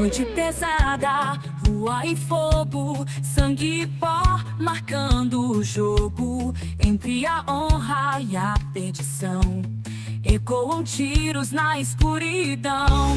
Noite pesada, rua em fogo, sangue e pó marcando o jogo. Entre a honra e a perdição, ecoam tiros na escuridão.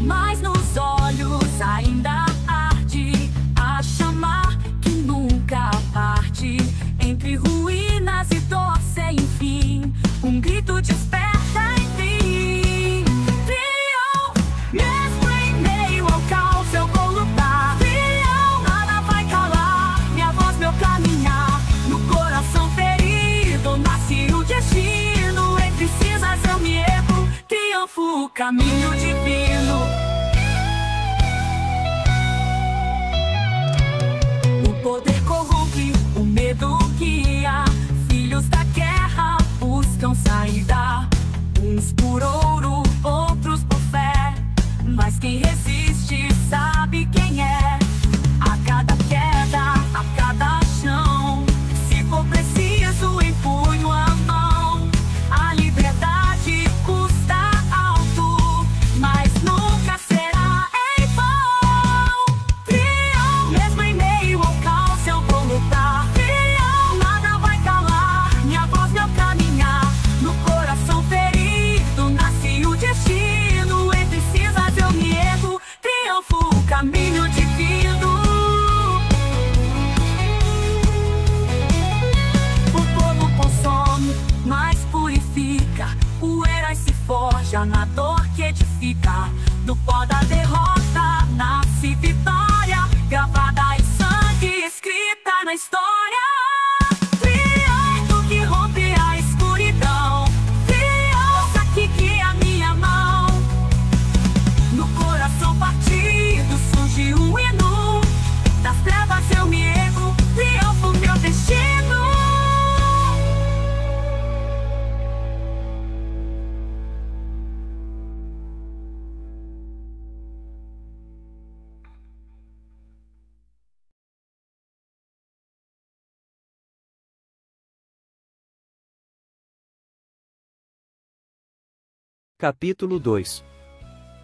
Mas nos olhos ainda arde a chama que nunca parte. Entre ruínas e dor sem fim, um grito desperta enfim. Leão, mesmo em meio ao caos eu vou lutar. Leão, nada vai calar minha voz, meu caminhar. No coração ferido nasce o destino. Entre cinzas eu me ergo, triunfo o caminho divino. O poder corrompe, o medo guia. Filhos da guerra buscam saída, uns por ouro, outros por fé. Mas quem resiste sabe quem é. A cada queda, a cada chão, se for preciso empunho a mão. A liberdade custa alto, mas nunca será em vão. Leão, mesmo em meio ao caos eu vou lutar. Leão, nada vai calar minha voz, meu caminhar. No coração ferido nasce o destino. Entre cinzas eu me ergo, triunfo o caminho divino. O fogo consome, mas purifica. O herói se forja na dor que edifica. Do pó da derrota nasce vitória, gravada em sangue, escrita na história. Triunfo que rompe a escuridão. Força que guia minha mão. No coração partido surge um hino. Das trevas eu me ergo, triunfo meu destino. Capítulo 2.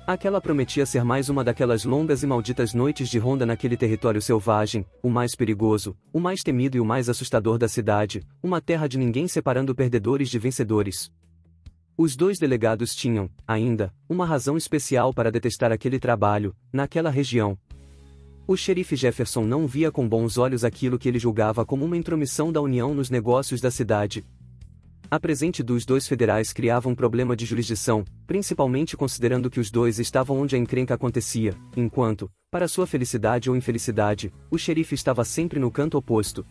Aquela prometia ser mais uma daquelas longas e malditas noites de ronda naquele território selvagem, o mais perigoso, o mais temido e o mais assustador da cidade, uma terra de ninguém separando perdedores de vencedores. Os dois delegados tinham, ainda, uma razão especial para detestar aquele trabalho, naquela região. O xerife Jefferson não via com bons olhos aquilo que ele julgava como uma intromissão da União nos negócios da cidade. A presente dos dois federais criava um problema de jurisdição, principalmente considerando que os dois estavam onde a encrenca acontecia, enquanto, para sua felicidade ou infelicidade, o xerife estava sempre no canto oposto.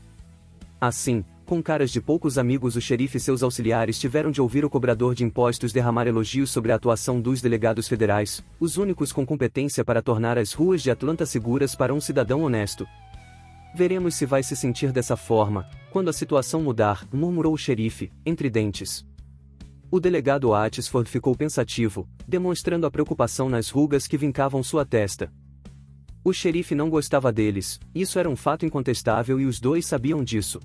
Assim, com caras de poucos amigos, o xerife e seus auxiliares tiveram de ouvir o cobrador de impostos derramar elogios sobre a atuação dos delegados federais, os únicos com competência para tornar as ruas de Atlanta seguras para um cidadão honesto. Veremos se vai se sentir dessa forma, quando a situação mudar, murmurou o xerife, entre dentes. O delegado Atesford ficou pensativo, demonstrando a preocupação nas rugas que vincavam sua testa. O xerife não gostava deles, isso era um fato incontestável e os dois sabiam disso.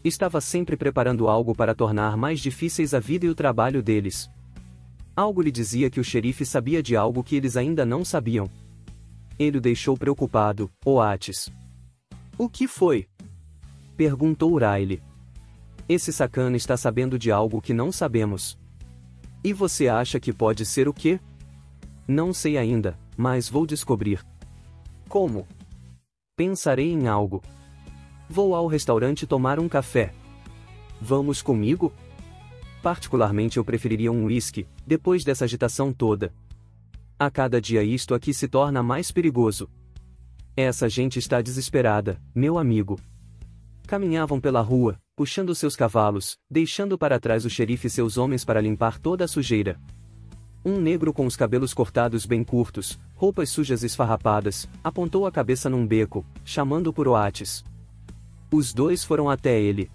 Estava sempre preparando algo para tornar mais difíceis a vida e o trabalho deles. Algo lhe dizia que o xerife sabia de algo que eles ainda não sabiam. Ele o deixou preocupado, Oates. O que foi? Perguntou Riley. Esse sacana está sabendo de algo que não sabemos. E você acha que pode ser o quê? Não sei ainda, mas vou descobrir. Como? Pensarei em algo. Vou ao restaurante tomar um café. Vamos comigo? Particularmente eu preferiria um whisky, depois dessa agitação toda. A cada dia isto aqui se torna mais perigoso. Essa gente está desesperada, meu amigo. Caminhavam pela rua, puxando seus cavalos, deixando para trás o xerife e seus homens para limpar toda a sujeira. Um negro com os cabelos cortados bem curtos, roupas sujas esfarrapadas, apontou a cabeça num beco, chamando por Oates. Os dois foram até ele.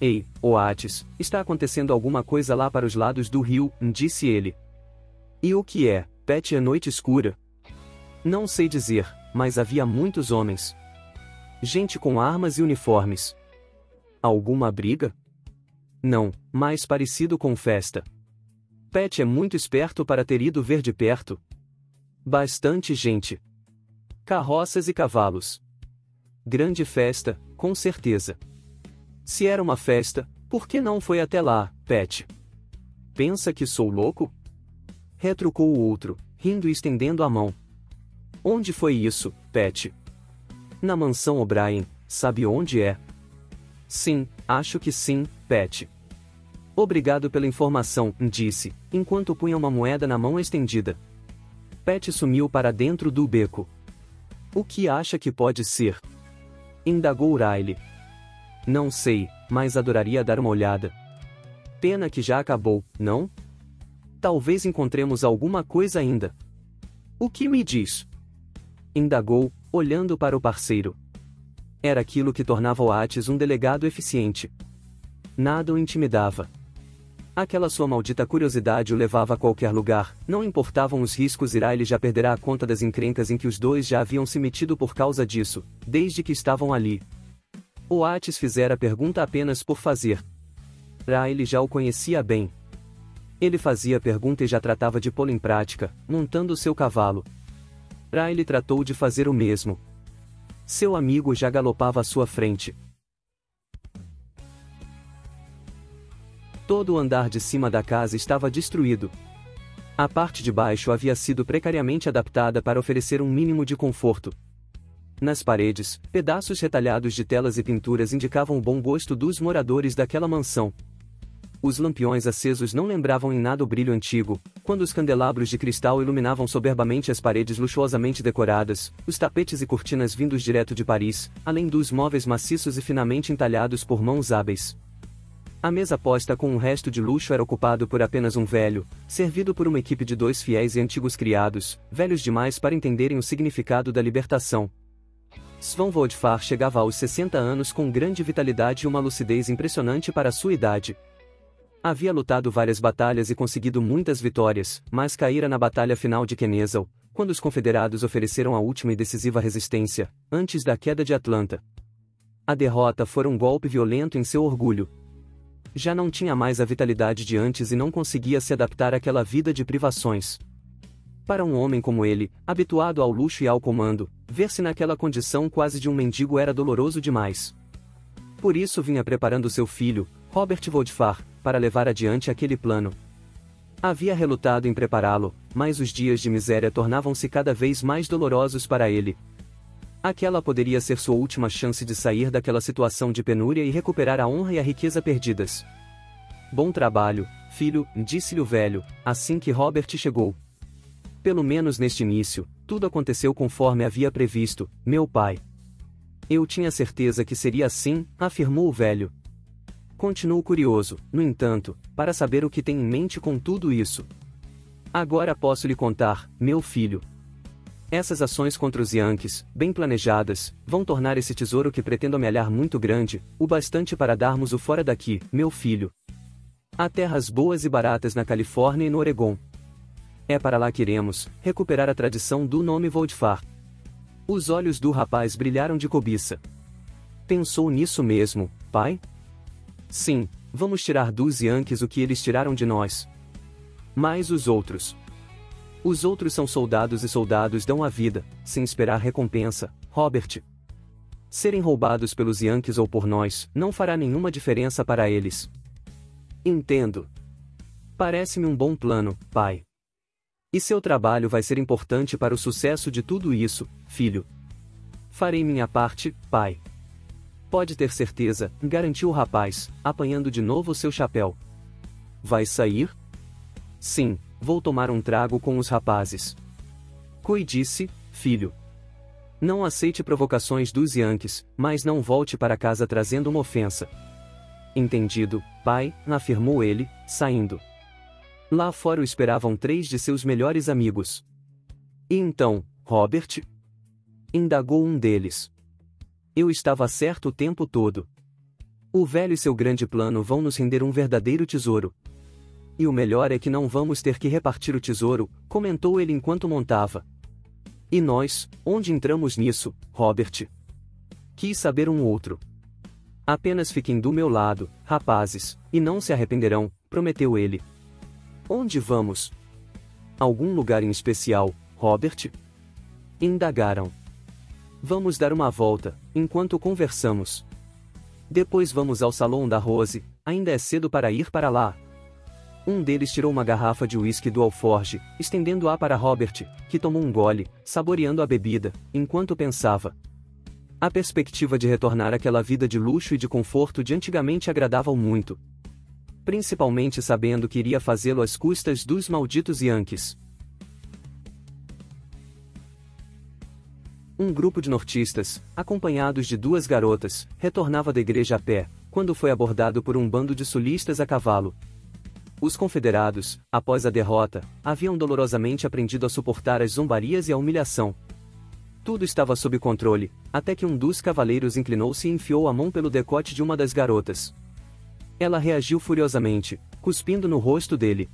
Ei, Oates, está acontecendo alguma coisa lá para os lados do rio, disse ele. E o que é, Pat, é noite escura? Não sei dizer, mas havia muitos homens. Gente com armas e uniformes. Alguma briga? Não, mais parecido com festa. Pat é muito esperto para ter ido ver de perto. Bastante gente. Carroças e cavalos. Grande festa, com certeza. Se era uma festa, por que não foi até lá, Pat? Pensa que sou louco? Retrucou o outro, rindo e estendendo a mão. Onde foi isso, Pat? Na mansão O'Brien, sabe onde é? Sim, acho que sim, Pat. Obrigado pela informação, disse, enquanto punha uma moeda na mão estendida. Pat sumiu para dentro do beco. O que acha que pode ser? Indagou Riley. Não sei, mas adoraria dar uma olhada. Pena que já acabou, não? Talvez encontremos alguma coisa ainda. O que me diz? Indagou, olhando para o parceiro. Era aquilo que tornava Oates um delegado eficiente. Nada o intimidava. Aquela sua maldita curiosidade o levava a qualquer lugar, não importavam os riscos e Riley já perderá a conta das encrencas em que os dois já haviam se metido por causa disso, desde que estavam ali. Oates fizera a pergunta apenas por fazer. Riley já o conhecia bem. Ele fazia a pergunta e já tratava de pô-la em prática, montando seu cavalo. Riley tratou de fazer o mesmo. Seu amigo já galopava à sua frente. Todo o andar de cima da casa estava destruído. A parte de baixo havia sido precariamente adaptada para oferecer um mínimo de conforto. Nas paredes, pedaços retalhados de telas e pinturas indicavam o bom gosto dos moradores daquela mansão. Os lampiões acesos não lembravam em nada o brilho antigo, quando os candelabros de cristal iluminavam soberbamente as paredes luxuosamente decoradas, os tapetes e cortinas vindos direto de Paris, além dos móveis maciços e finamente entalhados por mãos hábeis. A mesa posta com um resto de luxo era ocupado por apenas um velho, servido por uma equipe de 2 fiéis e antigos criados, velhos demais para entenderem o significado da libertação. Svan Vodfar chegava aos 60 anos com grande vitalidade e uma lucidez impressionante para sua idade. Havia lutado várias batalhas e conseguido muitas vitórias, mas caíra na batalha final de Kennesaw, quando os confederados ofereceram a última e decisiva resistência, antes da queda de Atlanta. A derrota fora um golpe violento em seu orgulho. Já não tinha mais a vitalidade de antes e não conseguia se adaptar àquela vida de privações. Para um homem como ele, habituado ao luxo e ao comando, ver-se naquela condição quase de um mendigo era doloroso demais. Por isso vinha preparando seu filho, Robert Vodfar, para levar adiante aquele plano. Havia relutado em prepará-lo, mas os dias de miséria tornavam-se cada vez mais dolorosos para ele. Aquela poderia ser sua última chance de sair daquela situação de penúria e recuperar a honra e a riqueza perdidas. Bom trabalho, filho, disse-lhe o velho, assim que Robert chegou. Pelo menos neste início, tudo aconteceu conforme havia previsto, meu pai. Eu tinha certeza que seria assim, afirmou o velho. Continuo curioso, no entanto, para saber o que tem em mente com tudo isso. Agora posso lhe contar, meu filho. Essas ações contra os Yankees, bem planejadas, vão tornar esse tesouro que pretendo amealhar muito grande, o bastante para darmos o fora daqui, meu filho. Há terras boas e baratas na Califórnia e no Oregon. É para lá que iremos, recuperar a tradição do nome Vodfar. Os olhos do rapaz brilharam de cobiça. Pensou nisso mesmo, pai? Sim, vamos tirar dos Yankees o que eles tiraram de nós. Mas os outros? Os outros são soldados e soldados dão a vida, sem esperar recompensa, Robert. Serem roubados pelos Yankees ou por nós, não fará nenhuma diferença para eles. Entendo. Parece-me um bom plano, pai. E seu trabalho vai ser importante para o sucesso de tudo isso, filho. Farei minha parte, pai. Pode ter certeza, garantiu o rapaz, apanhando de novo seu chapéu. Vai sair? Sim, vou tomar um trago com os rapazes. Coy disse, filho. Não aceite provocações dos Yankees, mas não volte para casa trazendo uma ofensa. Entendido, pai, afirmou ele, saindo. Lá fora o esperavam 3 de seus melhores amigos. E então, Robert? Indagou um deles. Eu estava certo o tempo todo. O velho e seu grande plano vão nos render um verdadeiro tesouro. E o melhor é que não vamos ter que repartir o tesouro, comentou ele enquanto montava. E nós, onde entramos nisso, Robert? Quis saber um outro. Apenas fiquem do meu lado, rapazes, e não se arrependerão, prometeu ele. Onde vamos? Algum lugar em especial, Robert? Indagaram. Vamos dar uma volta, enquanto conversamos. Depois vamos ao salão da Rose, ainda é cedo para ir para lá. Um deles tirou uma garrafa de uísque do alforge, estendendo-a para Robert, que tomou um gole, saboreando a bebida, enquanto pensava. A perspectiva de retornar àquela vida de luxo e de conforto de antigamente agradava-o muito. Principalmente sabendo que iria fazê-lo às custas dos malditos Yankees. Um grupo de nortistas, acompanhados de duas garotas, retornava da igreja a pé, quando foi abordado por um bando de sulistas a cavalo. Os confederados, após a derrota, haviam dolorosamente aprendido a suportar as zombarias e a humilhação. Tudo estava sob controle, até que um dos cavaleiros inclinou-se e enfiou a mão pelo decote de uma das garotas. Ela reagiu furiosamente, cuspindo no rosto dele.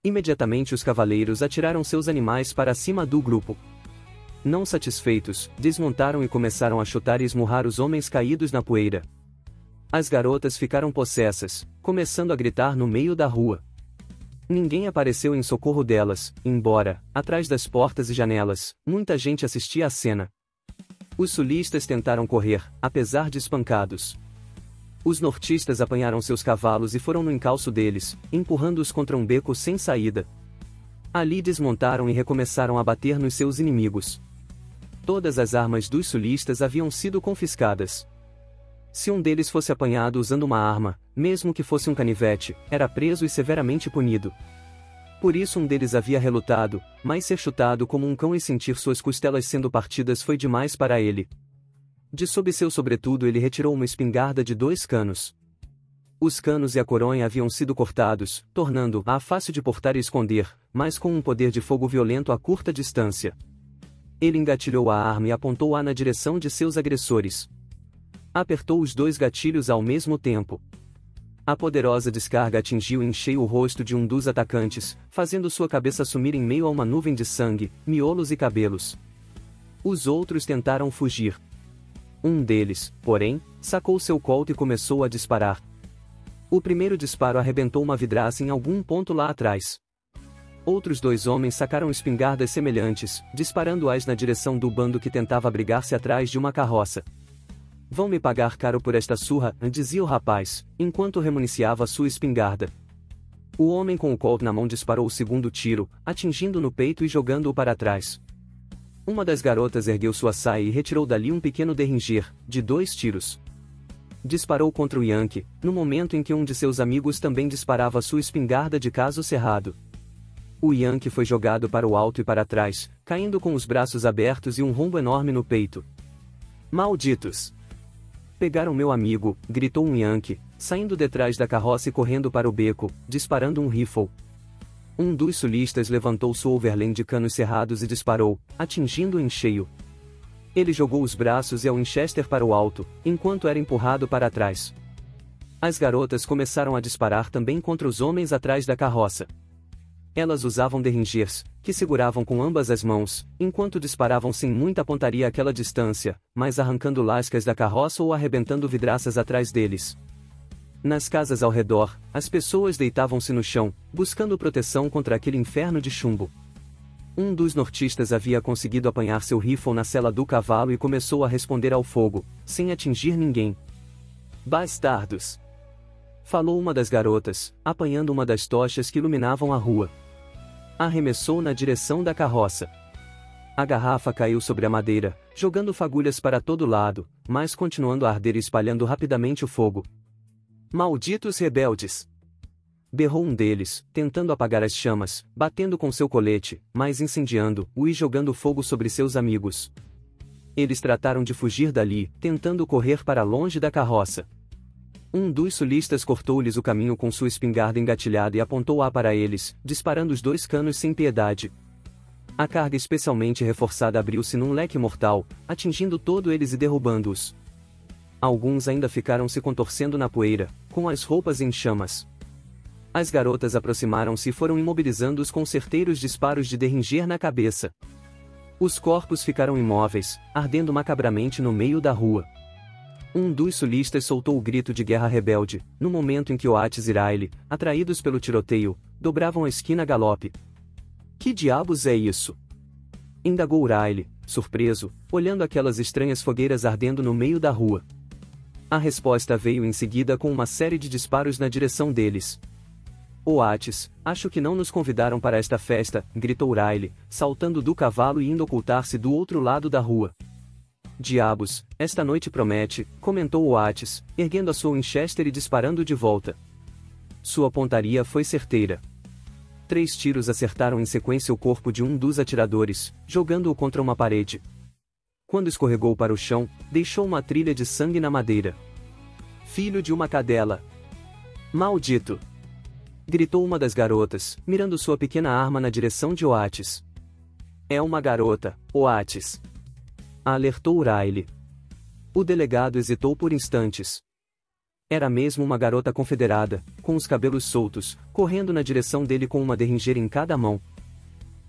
Imediatamente os cavaleiros atiraram seus animais para cima do grupo. Não satisfeitos, desmontaram e começaram a chutar e esmurrar os homens caídos na poeira. As garotas ficaram possessas, começando a gritar no meio da rua. Ninguém apareceu em socorro delas, embora, atrás das portas e janelas, muita gente assistia à cena. Os sulistas tentaram correr, apesar de espancados. Os nortistas apanharam seus cavalos e foram no encalço deles, empurrando-os contra um beco sem saída. Ali desmontaram e recomeçaram a bater nos seus inimigos. Todas as armas dos sulistas haviam sido confiscadas. Se um deles fosse apanhado usando uma arma, mesmo que fosse um canivete, era preso e severamente punido. Por isso um deles havia relutado, mas ser chutado como um cão e sentir suas costelas sendo partidas foi demais para ele. De sob seu sobretudo ele retirou uma espingarda de 2 canos. Os canos e a coronha haviam sido cortados, tornando-a fácil de portar e esconder, mas com um poder de fogo violento a curta distância. Ele engatilhou a arma e apontou-a na direção de seus agressores. Apertou os 2 gatilhos ao mesmo tempo. A poderosa descarga atingiu em cheio o rosto de um dos atacantes, fazendo sua cabeça sumir em meio a uma nuvem de sangue, miolos e cabelos. Os outros tentaram fugir. Um deles, porém, sacou seu colt e começou a disparar. O primeiro disparo arrebentou uma vidraça em algum ponto lá atrás. Outros 2 homens sacaram espingardas semelhantes, disparando-as na direção do bando que tentava abrigar-se atrás de uma carroça. Vão me pagar caro por esta surra, dizia o rapaz, enquanto remuniciava sua espingarda. O homem com o colt na mão disparou o segundo tiro, atingindo no peito e jogando-o para trás. Uma das garotas ergueu sua saia e retirou dali um pequeno derringer, de 2 tiros. Disparou contra o Yankee, no momento em que um de seus amigos também disparava sua espingarda de caso cerrado. O Yankee foi jogado para o alto e para trás, caindo com os braços abertos e um rombo enorme no peito. Malditos! Pegaram meu amigo, gritou um Yankee, saindo detrás da carroça e correndo para o beco, disparando um rifle. Um dos sulistas levantou sua overland de canos cerrados e disparou, atingindo-o em cheio. Ele jogou os braços e a Winchester para o alto, enquanto era empurrado para trás. As garotas começaram a disparar também contra os homens atrás da carroça. Elas usavam derringers, que seguravam com ambas as mãos, enquanto disparavam sem muita pontaria àquela distância, mas arrancando lascas da carroça ou arrebentando vidraças atrás deles. Nas casas ao redor, as pessoas deitavam-se no chão, buscando proteção contra aquele inferno de chumbo. Um dos nortistas havia conseguido apanhar seu rifle na sela do cavalo e começou a responder ao fogo, sem atingir ninguém. Bastardos! Falou uma das garotas, apanhando uma das tochas que iluminavam a rua. Arremessou na direção da carroça. A garrafa caiu sobre a madeira, jogando fagulhas para todo lado, mas continuando a arder e espalhando rapidamente o fogo. Malditos rebeldes! Berrou um deles, tentando apagar as chamas, batendo com seu colete, mas incendiando-o e jogando fogo sobre seus amigos. Eles trataram de fugir dali, tentando correr para longe da carroça. Um dos sulistas cortou-lhes o caminho com sua espingarda engatilhada e apontou-a para eles, disparando os 2 canos sem piedade. A carga especialmente reforçada abriu-se num leque mortal, atingindo todos eles e derrubando-os. Alguns ainda ficaram se contorcendo na poeira, com as roupas em chamas. As garotas aproximaram-se e foram imobilizando-os com certeiros disparos de derringer na cabeça. Os corpos ficaram imóveis, ardendo macabramente no meio da rua. Um dos sulistas soltou o grito de guerra rebelde, no momento em que Oates e Riley, atraídos pelo tiroteio, dobravam a esquina a galope. Que diabos é isso? Indagou Riley, surpreso, olhando aquelas estranhas fogueiras ardendo no meio da rua. A resposta veio em seguida com uma série de disparos na direção deles. Oates, acho que não nos convidaram para esta festa, gritou Riley, saltando do cavalo e indo ocultar-se do outro lado da rua. Diabos, esta noite promete, comentou Oates, erguendo a sua Winchester e disparando de volta. Sua pontaria foi certeira. 3 tiros acertaram em sequência o corpo de um dos atiradores, jogando-o contra uma parede. Quando escorregou para o chão, deixou uma trilha de sangue na madeira. Filho de uma cadela! Maldito! Gritou uma das garotas, mirando sua pequena arma na direção de Oates. É uma garota, Oates! Alertou Riley. O delegado hesitou por instantes. Era mesmo uma garota confederada, com os cabelos soltos, correndo na direção dele com uma derringer em cada mão.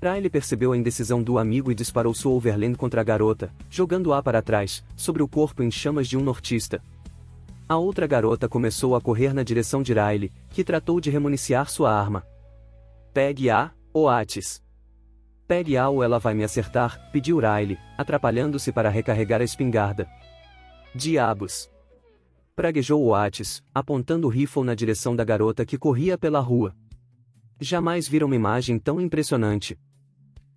Riley percebeu a indecisão do amigo e disparou sua Overland contra a garota, jogando-a para trás, sobre o corpo em chamas de um nortista. A outra garota começou a correr na direção de Riley, que tratou de remuniciar sua arma. Pegue-a, Oates! Pegue-a ou ela vai me acertar, pediu Riley, atrapalhando-se para recarregar a espingarda. Diabos! Praguejou Oates, apontando o rifle na direção da garota que corria pela rua. Jamais viram uma imagem tão impressionante.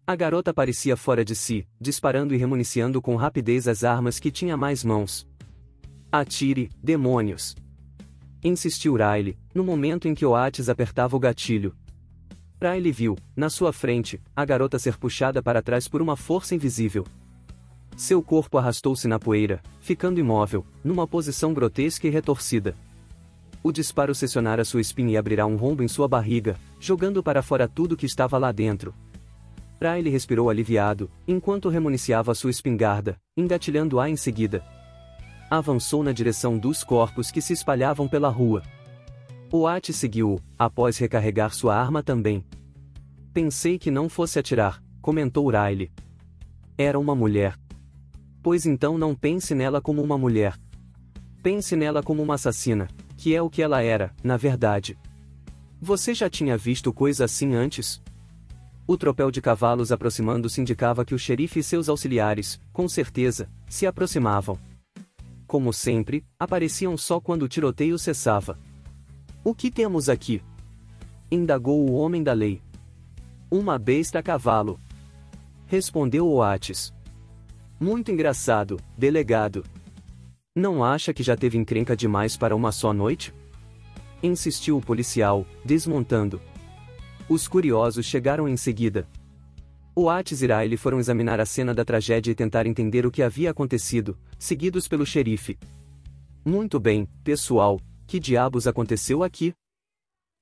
A garota parecia fora de si, disparando e remuniciando com rapidez as armas que tinha mais mãos. Atire, demônios! Insistiu Riley, no momento em que Oates apertava o gatilho. Riley viu, na sua frente, a garota ser puxada para trás por uma força invisível. Seu corpo arrastou-se na poeira, ficando imóvel, numa posição grotesca e retorcida. O disparo seccionara sua espinha e abrirá um rombo em sua barriga, jogando para fora tudo que estava lá dentro. Riley respirou aliviado, enquanto remuniciava sua espingarda, engatilhando-a em seguida. Avançou na direção dos corpos que se espalhavam pela rua. Oates seguiu-o, após recarregar sua arma também. Pensei que não fosse atirar, comentou Riley. Era uma mulher. Pois então não pense nela como uma mulher. Pense nela como uma assassina, que é o que ela era, na verdade. Você já tinha visto coisa assim antes? O tropel de cavalos aproximando-se indicava que o xerife e seus auxiliares, com certeza, se aproximavam. Como sempre, apareciam só quando o tiroteio cessava. O que temos aqui? Indagou o homem da lei. Uma besta a cavalo. Respondeu Oates. Muito engraçado, delegado. Não acha que já teve encrenca demais para uma só noite? Insistiu o policial, desmontando. Os curiosos chegaram em seguida. Oates e Riley foram examinar a cena da tragédia e tentar entender o que havia acontecido, seguidos pelo xerife. Muito bem, pessoal, que diabos aconteceu aqui?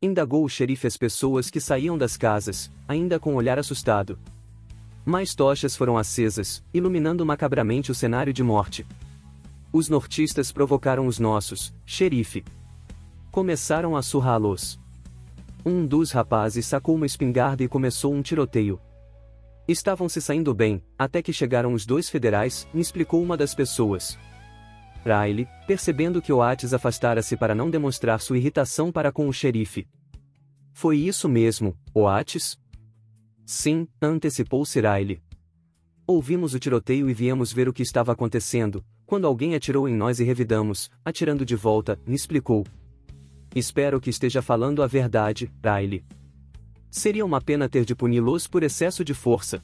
Indagou o xerife às pessoas que saíam das casas, ainda com um olhar assustado. Mais tochas foram acesas, iluminando macabramente o cenário de morte. Os nortistas provocaram os nossos, xerife. Começaram a surrá-los. Um dos rapazes sacou uma espingarda e começou um tiroteio. Estavam se saindo bem, até que chegaram os 2 federais, me explicou uma das pessoas. Riley, percebendo que Oates afastara-se para não demonstrar sua irritação para com o xerife. Foi isso mesmo, Oates? Sim, antecipou-se Riley. Ouvimos o tiroteio e viemos ver o que estava acontecendo, quando alguém atirou em nós e revidamos, atirando de volta, me explicou. Espero que esteja falando a verdade, Riley. Seria uma pena ter de puni-los por excesso de força.